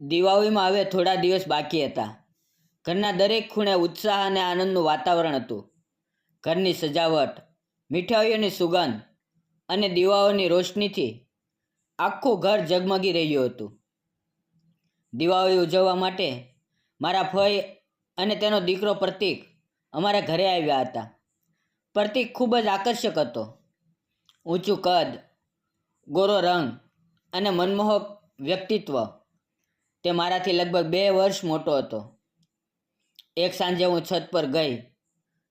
દિવાળીમાં હવે થોડા દિવસ બાકી હતા. ઘરના દરેક ખૂણે ઉત્સાહ અને આનંદનું વાતાવરણ હતું. ઘરની સજાવટ, મીઠાઈઓની સુગંધ અને દીવાઓની રોશનીથી આખું ઘર ઝગમગી રહ્યું હતું. દિવાળી ઉજવવા માટે મારા ફઈ અને તેનો દીકરો પ્રતીક અમારા ઘરે આવ્યા હતા. પ્રતીક ખૂબ જ આકર્ષક હતો. ઊંચું કદ, ગોરો રંગ અને મનમોહક વ્યક્તિત્વ. તે મારાથી લગભગ 2 વર્ષ મોટો હતો. એક સાંજે હું છત પર ગઈ.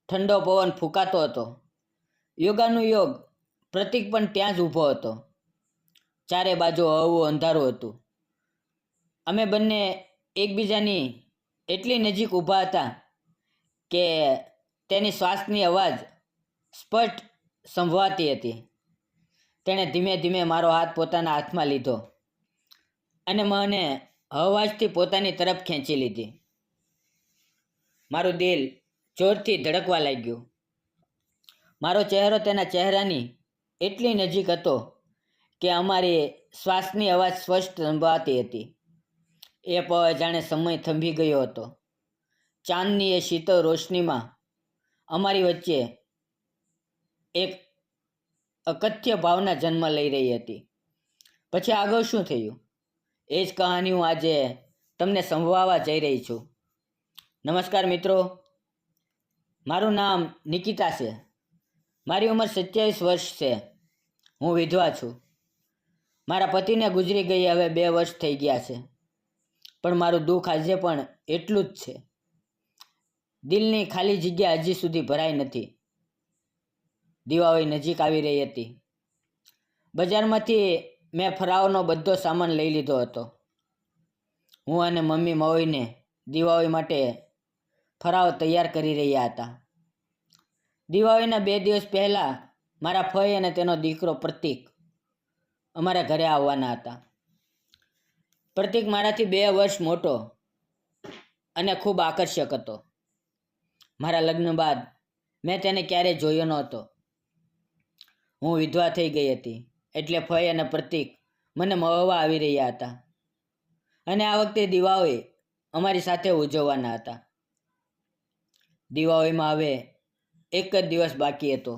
ઠંડો પવન ફૂંકાતો હતો. યોગાનું યોગ પ્રતીક પણ ત્યાં જ ઊભો હતો. ચારે બાજુ હળવું અંધારું હતું. અમે બંને એકબીજાની એટલી નજીક ઊભા હતા કે તેની શ્વાસની અવાજ સ્પષ્ટ સંભળાતી હતી. તેણે ધીમે ધીમે મારો હાથ પોતાના હાથમાં લીધો અને મને હળવાશથી પોતાની તરફ ખેંચી લીધી. મારું દિલ જોરથી ધડકવા લાગ્યું. મારો ચહેરો તેના ચહેરાની એટલી નજીક હતો કે અમારી શ્વાસની અવાજ સ્પષ્ટ સંભળાતી હતી. એ પળ જાણે સમય થંભી ગયો હતો. ચાંદની એ શીતળ રોશનીમાં અમારી વચ્ચે એક અકથ્ય ભાવના જન્મ લઈ રહી હતી. પછી આગળ શું થયું એ જ કહાની હું આજે તમને સંભળાવવા જઈ રહી છું. નમસ્કાર મિત્રો, મારું નામ નિકિતા છે. મારી ઉંમર 27 વર્ષ છે. હું વિધવા છું. મારા પતિને ગુજરી ગઈ હવે 2 વર્ષ થઈ ગયા છે. પણ મારું દુઃખ આજે પણ એટલું જ છે. દિલની ખાલી જગ્યા હજી સુધી ભરાઈ નથી. દિવાળી નજીક આવી રહી હતી. બજારમાંથી મેં ફરાળનો બધો સામાન લઈ લીધો હતો. હું અને મમ્મી મળીને દિવાળી માટે ફરાળ તૈયાર કરી રહ્યા હતા. દિવાળીના 2 દિવસ પહેલાં મારા ફઈ અને તેનો દીકરો પ્રતીક અમારા ઘરે આવવાના હતા. પ્રતીક મારાથી 2 વર્ષ મોટો અને ખૂબ આકર્ષક હતો. મારા લગ્ન બાદ મેં તેને ક્યારેય જોયો નહોતો. હું વિધવા થઈ ગઈ હતી એટલે ફઈ અને પ્રતીક મને મળવા આવી રહ્યા હતા અને આ વખતે દિવાળી અમારી સાથે ઉજવવાના હતા. દિવાળીમાં હવે એક જ દિવસ બાકી હતો.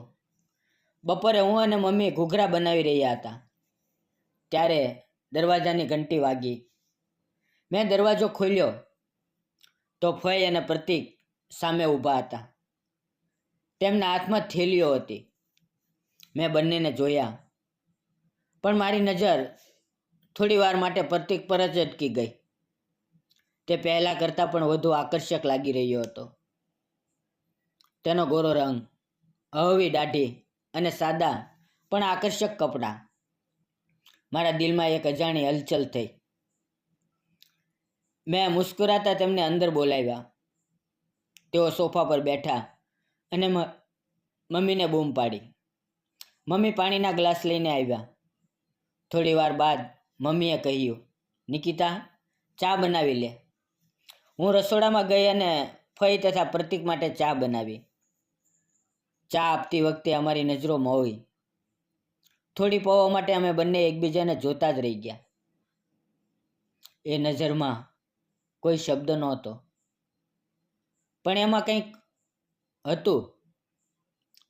બપોરે હું અને મમ્મી ઘૂઘરા બનાવી રહ્યા હતા ત્યારે દરવાજાની ઘંટી વાગી. મેં દરવાજો ખોલ્યો તો ફઈ અને પ્રતીક સામે ઊભા હતા. તેમના હાથમાં થેલીઓ હતી. મેં બંનેને જોયા, પણ મારી નજર થોડી વાર માટે પ્રતીક પર જ અટકી ગઈ. તે પહેલાં કરતાં પણ વધુ આકર્ષક લાગી રહ્યો હતો. તેનો ગોરો રંગ, હળવી દાઢી અને સાદા પણ આકર્ષક કપડાં. મારા દિલમાં એક અજાણી હલચલ થઈ. મેં મુસ્કુરાતા તેમને અંદર બોલાવ્યા. તેઓ સોફા પર બેઠા અને મમ્મીને બૂમ પાડી. મમ્મી પાણીના ગ્લાસ લઈને આવ્યા. થોડી વાર બાદ મમ્મીએ કહ્યું, નિકિતા, ચા બનાવી લે. હું રસોડામાં ગઈ અને ફઈ તથા પ્રતીક માટે ચા બનાવી. ચા આપતી વખતે અમારી નજરો મોળી. થોડી પળો માટે અમે બંને એકબીજાને જોતા જ રહી ગયા. એ નજરમાં કોઈ શબ્દ નહોતો, પણ એમાં કંઈક હતું.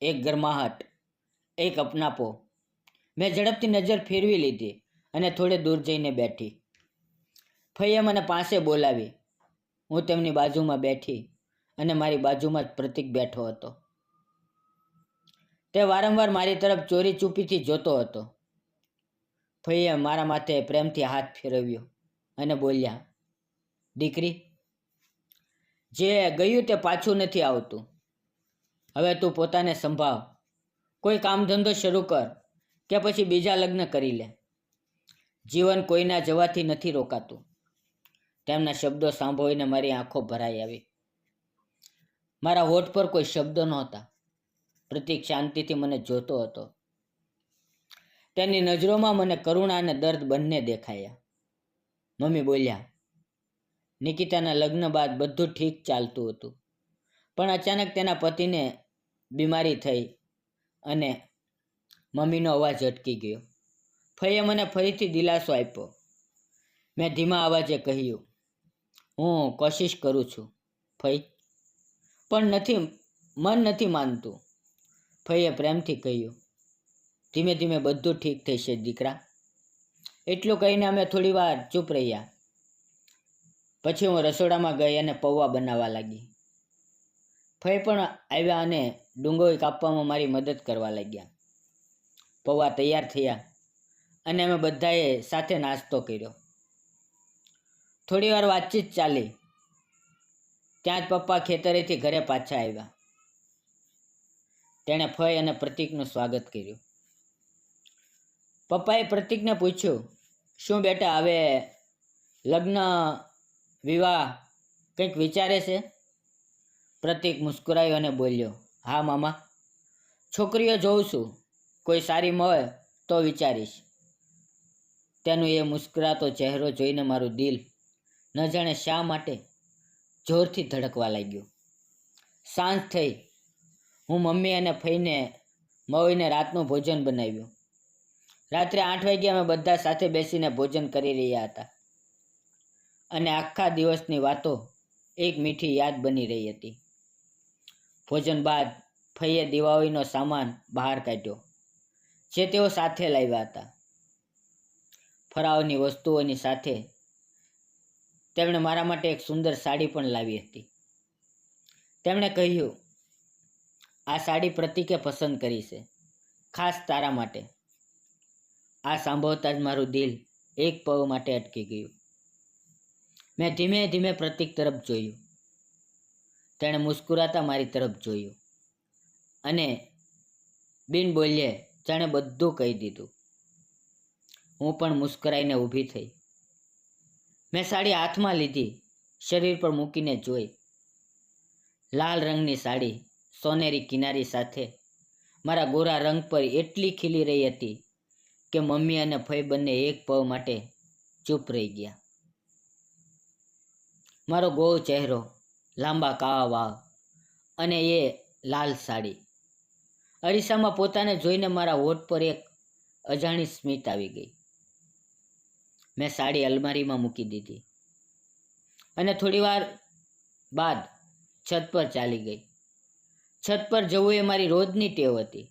એક ગરમાહટ, એક અપનાપો. મેં ઝડપથી નજર ફેરવી લીધી અને થોડે દૂર જઈને બેઠી. ફઈએ મને પાસે બોલાવી. હું તેમની બાજુમાં બેઠી અને મારી બાજુમાં જ પ્રતીક બેઠો હતો. તે વારંવાર મારી તરફ ચોરી ચૂપીથી જોતો હતો. ફઈએ મારા માથે પ્રેમથી હાથ ફેરવ્યો અને બોલ્યા, દીકરી, જે ગયું તે પાછું નથી આવતું. હવે તું પોતાને સંભાળ. કોઈ કામ ધંધો શરૂ કર કે પછી બીજા લગ્ન કરી લે. જીવન કોઈના જવાથી નથી રોકાતું. તેમના શબ્દો સાંભળીને મારી આંખો ભરાઈ આવી. મારા હોઠ પર કોઈ શબ્દો નહોતા. પ્રતીક શાંતિથી મને જોતો હતો. તેની નજરોમાં મને કરુણા અને દર્દ બંને દેખાયા. મમ્મી બોલ્યા, નિકિતાના લગ્ન બાદ બધું ઠીક ચાલતું હતું, પણ અચાનક તેના પતિને બીમારી થઈ અને મમ્મીનો અવાજ અટકી ગયો. ફઈએ મને ફરીથી દિલાસો આપ્યો. મેં ધીમા અવાજે કહ્યું, હું કોશિશ કરું છું ફઈ, પણ મન નથી માનતું. ફઈએ પ્રેમથી કહ્યું, ધીમે ધીમે બધું ઠીક થશે દીકરા. એટલું કહીને અમે થોડી વાર ચૂપ રહ્યા. પછી હું રસોડામાં ગઈ અને પૌવા બનાવવા લાગી. ફઈ પણ આવ્યા અને ડુંગળી કાપવામાં મારી મદદ કરવા લાગ્યા. પૌવા તૈયાર થયા અને અમે બધાએ સાથે નાસ્તો કર્યો. થોડી વાર વાતચીત ચાલી. ત્યાં જ પપ્પા ખેતરેથી ઘરે પાછા આવ્યા. તેણે ફઈ અને પ્રતીકનું સ્વાગત કર્યું. પપ્પાએ પ્રતીકને પૂછ્યું, શું બેટા હવે લગ્ન વિવાહ કંઈક વિચારે છે? પ્રતીક મુસ્કુરાયો અને બોલ્યો, હા મામા, છોકરીઓ જોઉં છું, કોઈ સારી મળે તો વિચારીશ. તેનું એ મુસ્કરાતો ચહેરો જોઈને મારું દિલ ન જાણે શા માટે જોરથી ધડકવા લાગ્યું. સાંજ થઈ. હું મમ્મી અને ફઈને મળીને રાતનું ભોજન બનાવ્યું. રાત્રે 8 વાગ્યે અમે બધા સાથે બેસીને ભોજન કરી રહ્યા હતા અને આખા દિવસની વાતો એક મીઠી યાદ બની રહી હતી. ભોજન બાદ ફઈએ દિવાળીનો સામાન બહાર કાઢ્યો જે તેઓ સાથે લાવ્યા હતા. ફરાળની વસ્તુઓની સાથે તેમણે મારા માટે એક સુંદર સાડી પણ લાવી હતી. તેમણે કહ્યું, આ સાડી પ્રતીકે પસંદ કરી છે, ખાસ તારા માટે. આ સાંભળતા જ મારું દિલ એક પળ માટે અટકી ગયું. મેં ધીમે ધીમે પ્રતીક તરફ જોયું. તેણે મુસ્કુરાતા મારી તરફ જોયું અને બિન બોલ્યે જાણે બધું કહી દીધું. હું પણ મુસ્કરાઈને ઊભી થઈ. મેં સાડી હાથમાં લીધી, શરીર પર મૂકીને જોઈ. લાલ રંગની સાડી સોનેરી કિનારી સાથે મારા ગોરા રંગ પર એટલી ખીલી રહી હતી કે મમ્મી અને ફઈ બંને એક પળ માટે ચૂપ રહી ગયા. મારો ગોળ ચહેરો, લાંબા કાળા વાળ અને એ લાલ સાડી. અરીસામાં પોતાને જોઈને મારા હોઠ પર એક અજાણી સ્મિત આવી ગઈ. મેં સાડી અલમારીમાં મૂકી દીધી અને થોડી વાર બાદ છત પર ચાલી ગઈ. છત પર જવું એ મારી રોજની ટેવ હતી.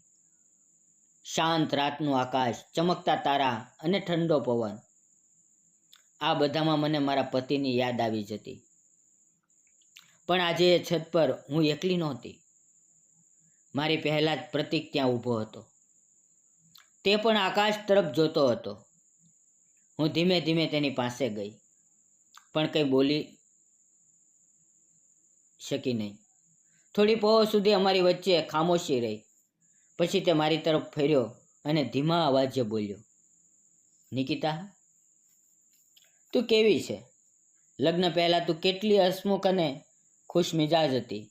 શાંત રાતનું આકાશ, ચમકતા તારા અને ઠંડો પવન, આ બધામાં મને મારા પતિની યાદ આવી જતી. પણ આજે એ છત પર હું એકલી નહોતી. મારી પહેલાં જ પ્રતીક ત્યાં ઊભો હતો. તે પણ આકાશ તરફ જોતો હતો. હું ધીમે ધીમે તેની પાસે ગઈ, પણ કંઈ બોલી શકી નહીં. થોડી પળો સુધી અમારી વચ્ચે ખામોશી રહી. પછી તે મારી તરફ ફર્યો અને ધીમા અવાજે બોલ્યો, નિકિતા, તું કેવી છે? લગ્ન પહેલાં તું કેટલી હસમુખ અને ખુશ મિજાજ હતી.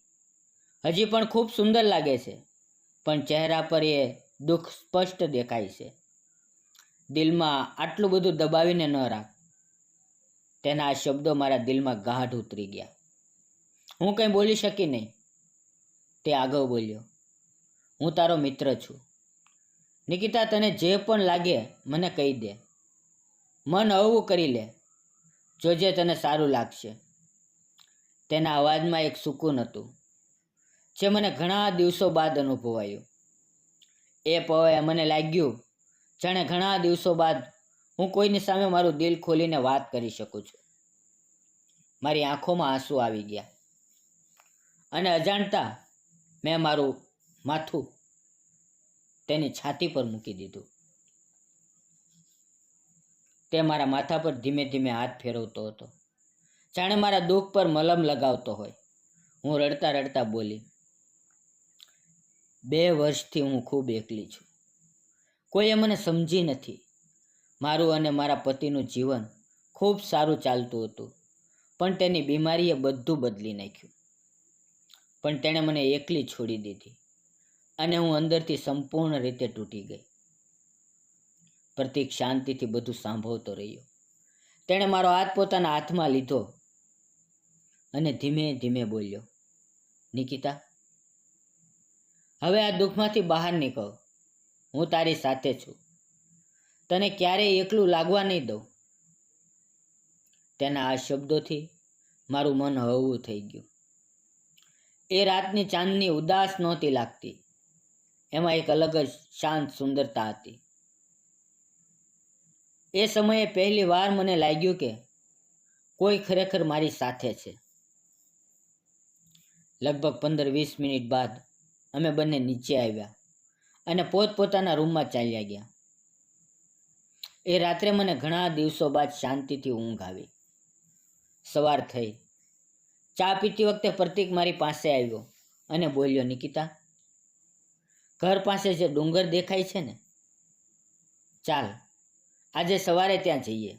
હજી પણ ખૂબ સુંદર લાગે છે, પણ ચહેરા પર એ દુઃખ સ્પષ્ટ દેખાય છે. દિલમાં આટલું બધું દબાવીને ન રાખ. તેના આ શબ્દો મારા દિલમાં ગાઢ ઉતરી ગયા. હું કંઈ બોલી શકી નહીં. તે આગળ બોલ્યો, હું તારો મિત્ર છું. નિકિતા, તને જે પણ લાગે મને કહી દે. મન હળવું કરી લે. જોજે, તને સારું લાગશે. તેના અવાજમાં એક સુકૂન હતું જે મને ઘણા દિવસો બાદ અનુભવાયું. એ પળે મને લાગ્યું જાણે ઘણા દિવસો બાદ હું કોઈની સામે મારું દિલ ખોલીને વાત કરી શકું છું. મારી આંખોમાં આંસુ આવી ગયા અને અજાણતા મેં મારું માથું તેની છાતી પર મૂકી દીધું. તે મારા માથા પર ધીમે ધીમે હાથ ફેરવતો હતો, જાણે મારા દુઃખ પર મલમ લગાવતો હોય. હું રડતા રડતા બોલી, 2 વર્ષથી હું ખૂબ એકલી છું. કોઈએ મને સમજી નથી. મારું અને મારા પતિનું જીવન ખૂબ સારું ચાલતું હતું, પણ તેની બીમારીએ બધું બદલી નાખ્યું. પણ તેણે મને એકલી છોડી દીધી અને હું અંદરથી સંપૂર્ણ રીતે તૂટી ગઈ. પ્રતીક શાંતિથી બધું સાંભળતો રહ્યો. તેણે મારો હાથ પોતાના હાથમાં લીધો અને ધીમે ધીમે બોલ્યો, નિકિતા, હવે આ દુઃખમાંથી બહાર નીકળ. હું તારી સાથે છું. તને ક્યારેય એકલું લાગવા નહીં દઉં. તેના આ શબ્દોથી મારું મન હળવું થઈ ગયું. એ રાતની ચાંદની ઉદાસ નહોતી લાગતી. એમાં એક અલગ જ શાંત સુંદરતા હતી. એ સમયે પહેલી વાર મને લાગ્યું કે કોઈ ખરેખર મારી સાથે છે. લગભગ 15-20 મિનિટ બાદ અમે બંને નીચે આવ્યા અને પોતપોતાના રૂમમાં ચાલ્યા ગયા. એ રાત્રે મને ઘણા દિવસો બાદ શાંતિથી ઊંઘ આવી. સવાર થઈ. ચા પીતી વખતે પ્રતીક મારી પાસે આવ્યો અને બોલ્યો, નિકિતા, ઘર પાસે જે ડુંગર દેખાય છે ને, ચાલ આજે સવારે ત્યાં જઈએ,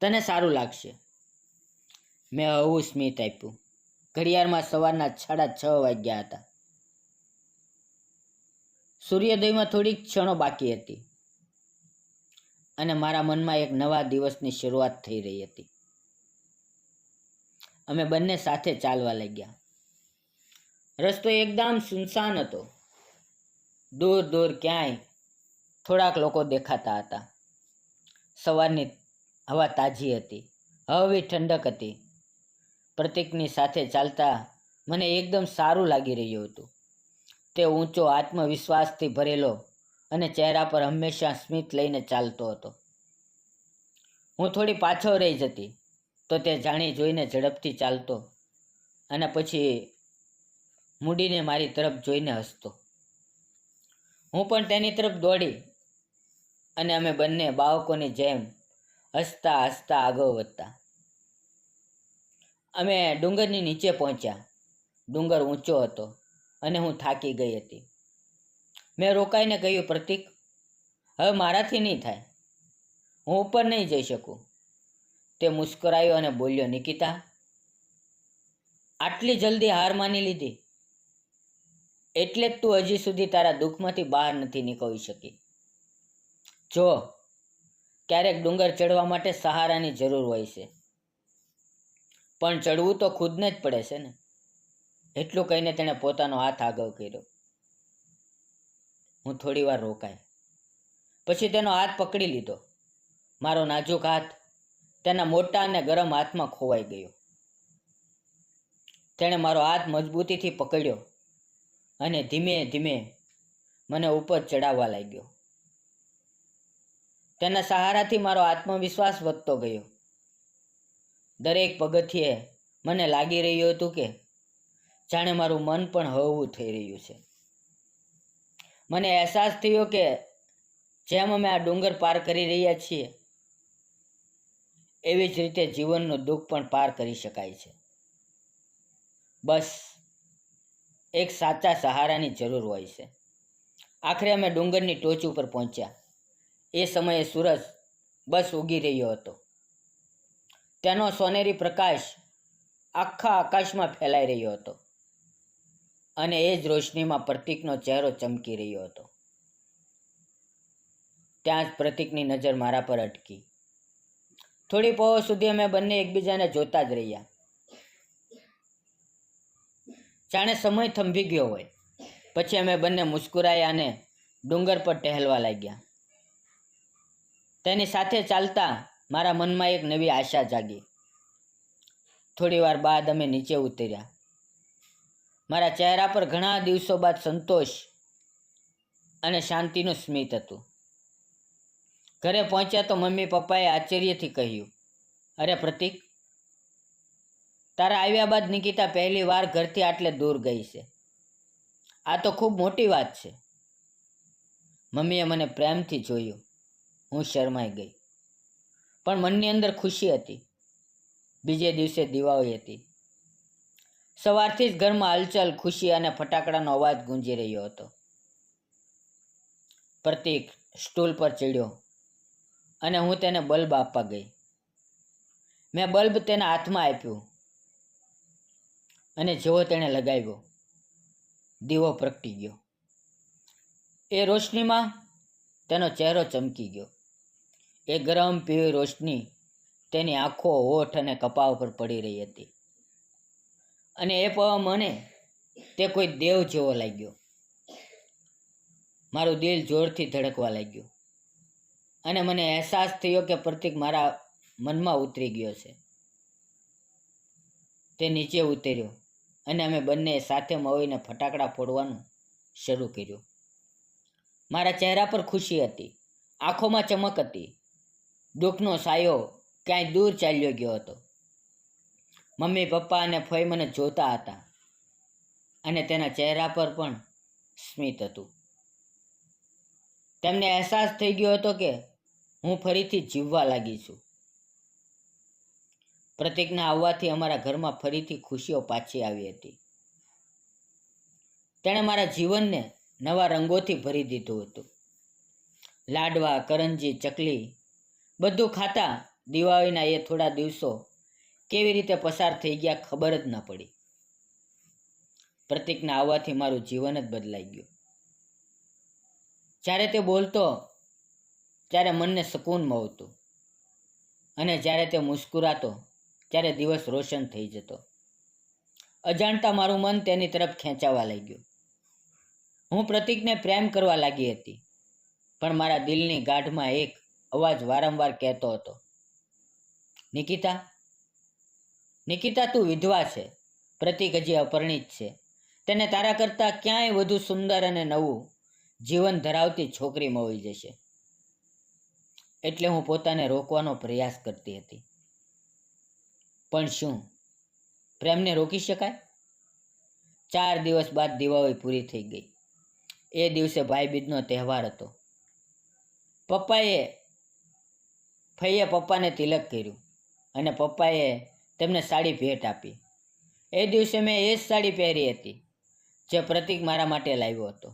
તને સારું લાગશે. મેં હળવું સ્મિત આપ્યું. ઘડિયાળમાં સવારના 6:30 વાગ્યા હતા. સૂર્યોદયમાં થોડીક ક્ષણો બાકી હતી અને મારા મનમાં એક નવા દિવસની શરૂઆત થઈ રહી હતી. અમે બંને સાથે ચાલવા લાગ્યા. રસ્તો એકદમ સુનસાન હતો. દૂર દૂર ક્યાંય થોડાક લોકો દેખાતા હતા. સવારની હવા તાજી હતી, હળવી ઠંડક હતી. પ્રતીકની સાથે ચાલતા મને એકદમ સારું લાગી રહ્યું હતું. તે ઊંચો, આત્મવિશ્વાસથી ભરેલો અને ચહેરા પર હંમેશા સ્મિત લઈને ચાલતો હતો. હું થોડી પાછળ રહી જતી તો તે જાણી જોઈને ઝડપથી ચાલતો અને પછી મૂડીને મારી તરફ જોઈને હસતો. હું પણ તેની તરફ દોડી અને અમે બંને બાળકોની જેમ હસતા હસતા આગળ વધતા. અમે ડુંગરની નીચે પહોંચ્યા. ડુંગર ઊંચો હતો અને હું થાકી ગઈ હતી. મેં રોકાઈને કહ્યું, પ્રતીક, હવે મારાથી નહીં થાય, હું ઉપર નહીં જઈ શકું. તે મુસ્કરાયો અને બોલ્યો, નિકિતા, આટલી જલ્દી હાર માની લીધી? એટલે જ તું હજી સુધી તારા દુઃખમાંથી બહાર નથી નીકળી શકી. જો, ક્યારેક ડુંગર ચડવા માટે સહારાની જરૂર હોય છે, પણ ચડવું તો ખુદને જ પડે છે ને. એટલું કહીને તેણે પોતાનો હાથ આગળ કર્યો. હું થોડી વાર રોકાઈ. પછી તેનો હાથ પકડી લીધો. મારો નાજુક હાથ તેના મોટા અને ગરમ હાથમાં ખોવાઈ ગયો. તેણે મારો હાથ મજબૂતીથી પકડ્યો અને ધીમે ધીમે મને ઉપર ચડાવવા લાગ્યો. તેના સહારાથી મારો આત્મવિશ્વાસ વધતો ગયો. દરેક પગથિયે મને લાગી રહ્યું હતું કે જાણે મારું મન પણ હળવું થઈ રહ્યું છે. મને અહેસાસ થયો કે જેમ અમે આ ડુંગર પાર કરી રહ્યા છીએ, એવી જ રીતે જીવનનું દુઃખ પણ પાર કરી શકાય છે. બસ એક સાચા સહારાની જરૂર હોય છે. આખરે અમે ડુંગરની ટોચ ઉપર પહોંચ્યા. એ સમયે સૂરજ બસ ઉગી રહ્યો હતો. તેનો સોનેરી પ્રકાશ આખા આકાશમાં ફેલાઈ રહ્યો હતો અને એ જ રોશનીમાં પ્રતીકનો ચહેરો ચમકી રહ્યો હતો. ત્યાં જ પ્રતીકની નજર મારા પર અટકી. થોડી પળો સુધી અમે બંને એકબીજાને જોતા જ રહ્યા, જાણે સમય થંભી ગયો હોય. પછી અમે બંને મુસ્કુરાયા અને ડુંગર પર ટહેલવા લાગ્યા. તેની સાથે ચાલતા મારા મનમાં એક નવી આશા જાગી. થોડી વાર બાદ અમે નીચે ઉતર્યા. મારા ચહેરા પર ઘણા દિવસો બાદ સંતોષ અને શાંતિનું સ્મિત હતું. ઘરે પહોંચ્યા તો મમ્મી પપ્પાએ આશ્ચર્યથી કહ્યું, અરે પ્રતીક, તારા આવ્યા બાદ નિકિતા પહેલી વાર ઘરથી આટલે દૂર ગઈ છે. આ તો ખૂબ મોટી વાત છે. મમ્મીએ મને પ્રેમથી જોયું. હું શરમાઈ ગઈ, પણ મનની અંદર ખુશી હતી. બીજે દિવસે દિવાળી હતી. સવારથી જ ઘરમાં હલચલ, ખુશી અને ફટાકડાનો અવાજ ગુંજી રહ્યો હતો. પ્રતીક સ્ટૂલ પર ચડ્યો અને હું તેને બલ્બ આપવા ગઈ. મેં બલ્બ તેના હાથમાં આપ્યું અને જેવો તેણે લગાવ્યો, દીવો પ્રગટી ગયો. એ રોશનીમાં તેનો ચહેરો ચમકી ગયો. એ ગરમ પીળી રોશની તેની આંખો, હોઠ અને કપાળ પર પડી રહી હતી અને એ પળ મને તે કોઈ દેવ જેવો લાગ્યો. મારું દિલ જોરથી ધડકવા લાગ્યું અને મને અહેસાસ થયો કે પ્રતીક મારા મનમાં ઉતરી ગયો છે. તે નીચે ઉતર્યો અને અમે બંને સાથે મળીને ફટાકડા ફોડવાનું શરૂ કર્યું. મારા ચહેરા પર ખુશી હતી, આંખોમાં ચમક હતી. દુઃખનો સાયો ક્યાંય દૂર ચાલ્યો ગયો હતો. મમ્મી, પપ્પા અને ફઈ મને જોતા હતા અને તેના ચહેરા પર પણ સ્મિત હતું. તેમને અહેસાસ થઈ ગયો હતો કે હું ફરીથી જીવવા લાગી છું. પ્રતીકના આવવાથી અમારા ઘરમાં ફરીથી ખુશીઓ પાછી આવી હતી. તેણે મારા જીવનને નવા રંગોથી ભરી દીધું હતું. લાડવા, કરંજી, ચકલી બધું ખાતા દિવાળીના એ થોડા દિવસો કેવી રીતે પસાર થઈ ગયા ખબર જ ન પડી. પ્રતીકના આવવાથી મારું જીવન જ બદલાઈ ગયું. જ્યારે તે બોલતો ત્યારે મનને સુકૂન મળતું અને જ્યારે તે મુસ્કુરાતો ત્યારે દિવસ રોશન થઈ જતો. અજાણતા મારું મન તેની તરફ ખેંચાવા લાગ્યું. હું પ્રતીકને પ્રેમ કરવા લાગી હતી, પણ મારા દિલની ગાઢમાં એક અવાજ વારંવાર કહેતો હતો, નિકિતા, નિકિતા, તું વિધવા છે. પ્રતીક હજી અપરિણિત છે. તેને તારા કરતાં ક્યાંય વધુ સુંદર અને નવું જીવન ધરાવતી છોકરી મળી જશે. એટલે હું પોતાને રોકવાનો પ્રયાસ કરતી હતી. પણ શું પ્રેમને રોકી શકાય? 4 દિવસ બાદ દિવાળી પૂરી થઈ ગઈ. એ દિવસે ભાઈબીજનો તહેવાર હતો. ફઈએ પપ્પાને તિલક કર્યું અને પપ્પાએ તેમને સાડી ભેટ આપી. એ દિવસે મેં એ જ સાડી પહેરી હતી જે પ્રતીક મારા માટે લાવ્યો હતો.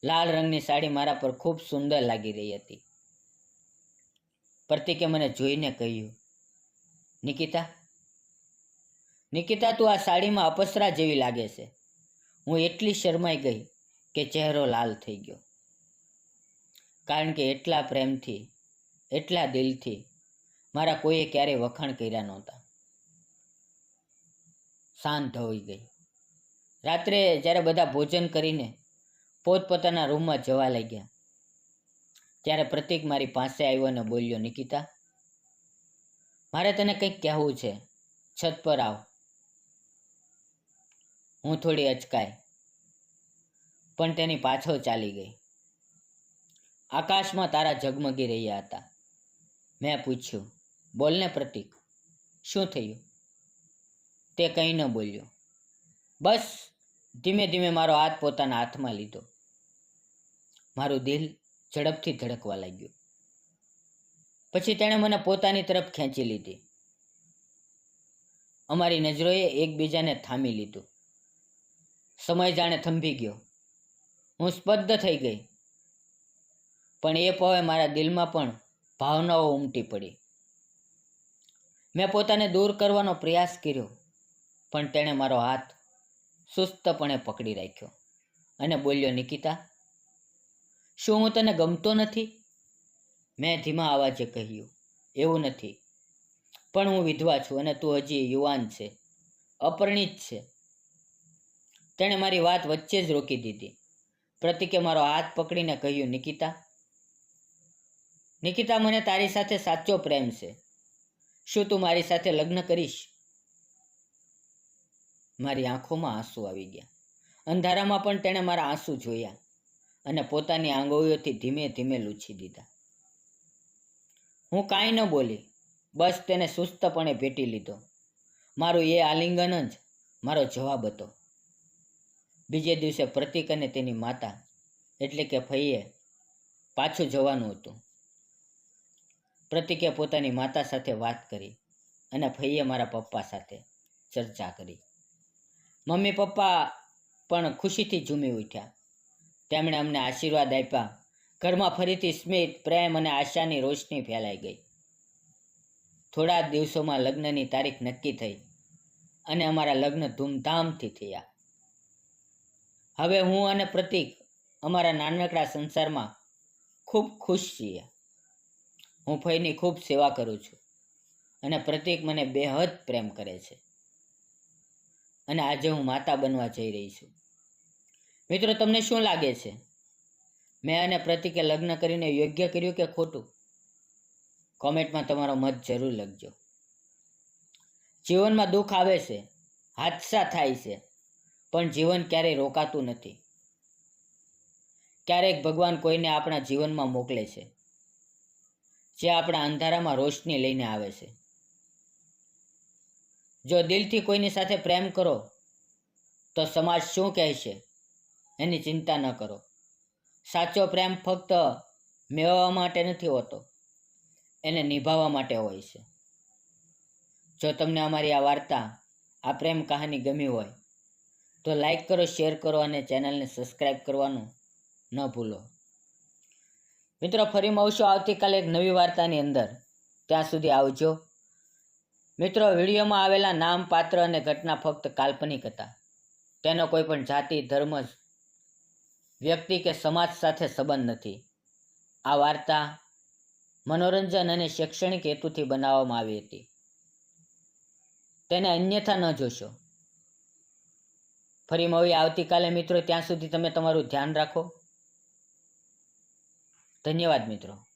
લાલ રંગની સાડી મારા પર ખૂબ સુંદર લાગી રહી હતી. પ્રતીકે મને જોઈને કહ્યું, નિકિતા, નિકિતા, તું આ સાડીમાં અપસરા જેવી લાગે છે. હું એટલી શરમાઈ ગઈ કે ચહેરો લાલ થઈ ગયો. કારણ કે એટલા પ્રેમથી, એટલા દિલથી મારા કોઈએ ક્યારેય વખાણ કર્યા નહોતા. શાંત હોઈ ગઈ. રાત્રે જ્યારે બધા ભોજન કરીને પોતપોતાના રૂમમાં જવા લાગ્યા ત્યારે પ્રતીક મારી પાસે આવ્યો અને બોલ્યો, નિકિતા, મારે તને કંઈક કહેવું છે. છત પર આવ. હું થોડી અચકાઈ, પણ તેની પાછળ ચાલી ગઈ. આકાશમાં તારા ઝગમગી રહ્યા હતા. મેં પૂછ્યું, બોલને પ્રતીક, શું થયું? તે કંઈ ન બોલ્યો. બસ ધીમે ધીમે મારો હાથ પોતાના હાથમાં લીધો. મારું દિલ ઝડપથી ધડકવા લાગ્યું. પછી તેણે મને પોતાની તરફ ખેંચી લીધી. અમારી નજરોએ એકબીજાને થામી લીધું. સમય જાણે થંભી ગયો. હું સ્તબ્ધ થઈ ગઈ. પણ એ પળે મારા દિલમાં પણ ભાવનાઓ ઉમટી પડી. મેં પોતાને દૂર કરવાનો પ્રયાસ કર્યો, પણ તેણે મારો હાથ સુસ્તપણે પકડી રાખ્યો અને બોલ્યો, નિકિતા, શું હું તને ગમતો નથી? મેં ધીમા અવાજે કહ્યું, એવું નથી, પણ હું વિધવા છું અને તું હજી યુવાન છે, અપરિણિત છે. તેણે મારી વાત વચ્ચે જ રોકી દીધી. પ્રતીકે મારો હાથ પકડીને કહ્યું, નિકિતા, નિકિતા, મને તારી સાથે સાચો પ્રેમ છે. શું તું મારી સાથે લગ્ન કરીશ? મારી આંખોમાં આંસુ આવી ગયા. અંધારામાં પણ તેણે મારા આંસુ જોયા અને પોતાની આંગળીઓથી ધીમે ધીમે લૂછી દીધા. હું કાંઈ ન બોલી, બસ તેને સુસ્તપણે ભેટી લીધો. મારું એ આલિંગન જ મારો જવાબ હતો. બીજે દિવસે પ્રતીક અને તેની માતા એટલે કે ફઈએ પાછું જવાનું હતું. પ્રતીકે પોતાની માતા સાથે વાત કરી અને ફઈએ મારા પપ્પા સાથે ચર્ચા કરી. મમ્મી પપ્પા પણ ખુશીથી ઝૂમી ઉઠ્યા. તેમણે અમને આશીર્વાદ આપ્યા. ઘરમાં ફરીથી સ્મિત, પ્રેમ અને આશાની રોશની ફેલાઈ ગઈ. થોડા જ દિવસોમાં લગ્નની તારીખ નક્કી થઈ અને અમારા લગ્ન ધૂમધામથી થયા. હવે હું અને પ્રતીક અમારા નાનકડા સંસારમાં ખૂબ ખુશ છીએ. હું ફઈની ખૂબ સેવા કરું છું અને પ્રતીક મને બેહદ પ્રેમ કરે છે. અને આજે હું માતા બનવા જઈ રહી છું. મિત્રો, તમને શું લાગે છે? મેં અને પ્રતીકે લગ્ન કરીને યોગ્ય કર્યું કે ખોટું? કોમેન્ટમાં તમારો મત જરૂર લખજો. જીવનમાં દુઃખ આવે છે, હાદસા થાય છે, પણ જીવન ક્યારેય રોકાતું નથી. ક્યારેક ભગવાન કોઈને આપણા જીવનમાં મોકલે છે, જે આપણા અંધારામાં રોશની લઈને આવે છે. જો દિલથી કોઈની સાથે પ્રેમ કરો તો સમાજ શું કહેશે એની ચિંતા ન કરો. સાચો પ્રેમ ફક્ત મેળવવા માટે નથી હોતો, એને નિભાવવા માટે હોય છે. જો તમને અમારી આ વાર્તા, આ પ્રેમ કહાની ગમી હોય તો લાઈક કરો, શેર કરો અને ચેનલને સબસ્ક્રાઈબ કરવાનું ન ભૂલો. મિત્રો, ફરી મળશું આવતીકાલે એક નવી વાર્તાની અંદર. ત્યાં સુધી આવજો. મિત્રો, વિડીયોમાં આવેલા નામ, પાત્ર અને ઘટના ફક્ત કાલ્પનિક હતા. તેનો કોઈ પણ જાતિ, ધર્મ, વ્યક્તિ કે સમાજ સાથે સંબંધ નથી. આ વાર્તા મનોરંજન અને શૈક્ષણિક હેતુથી બનાવવામાં આવી હતી. તેને અન્યથા ન જોશો. ફરી મળીએ આવતીકાલે મિત્રો. ત્યાં સુધી તમે તમારું ધ્યાન રાખો. ધન્યવાદ મિત્રો.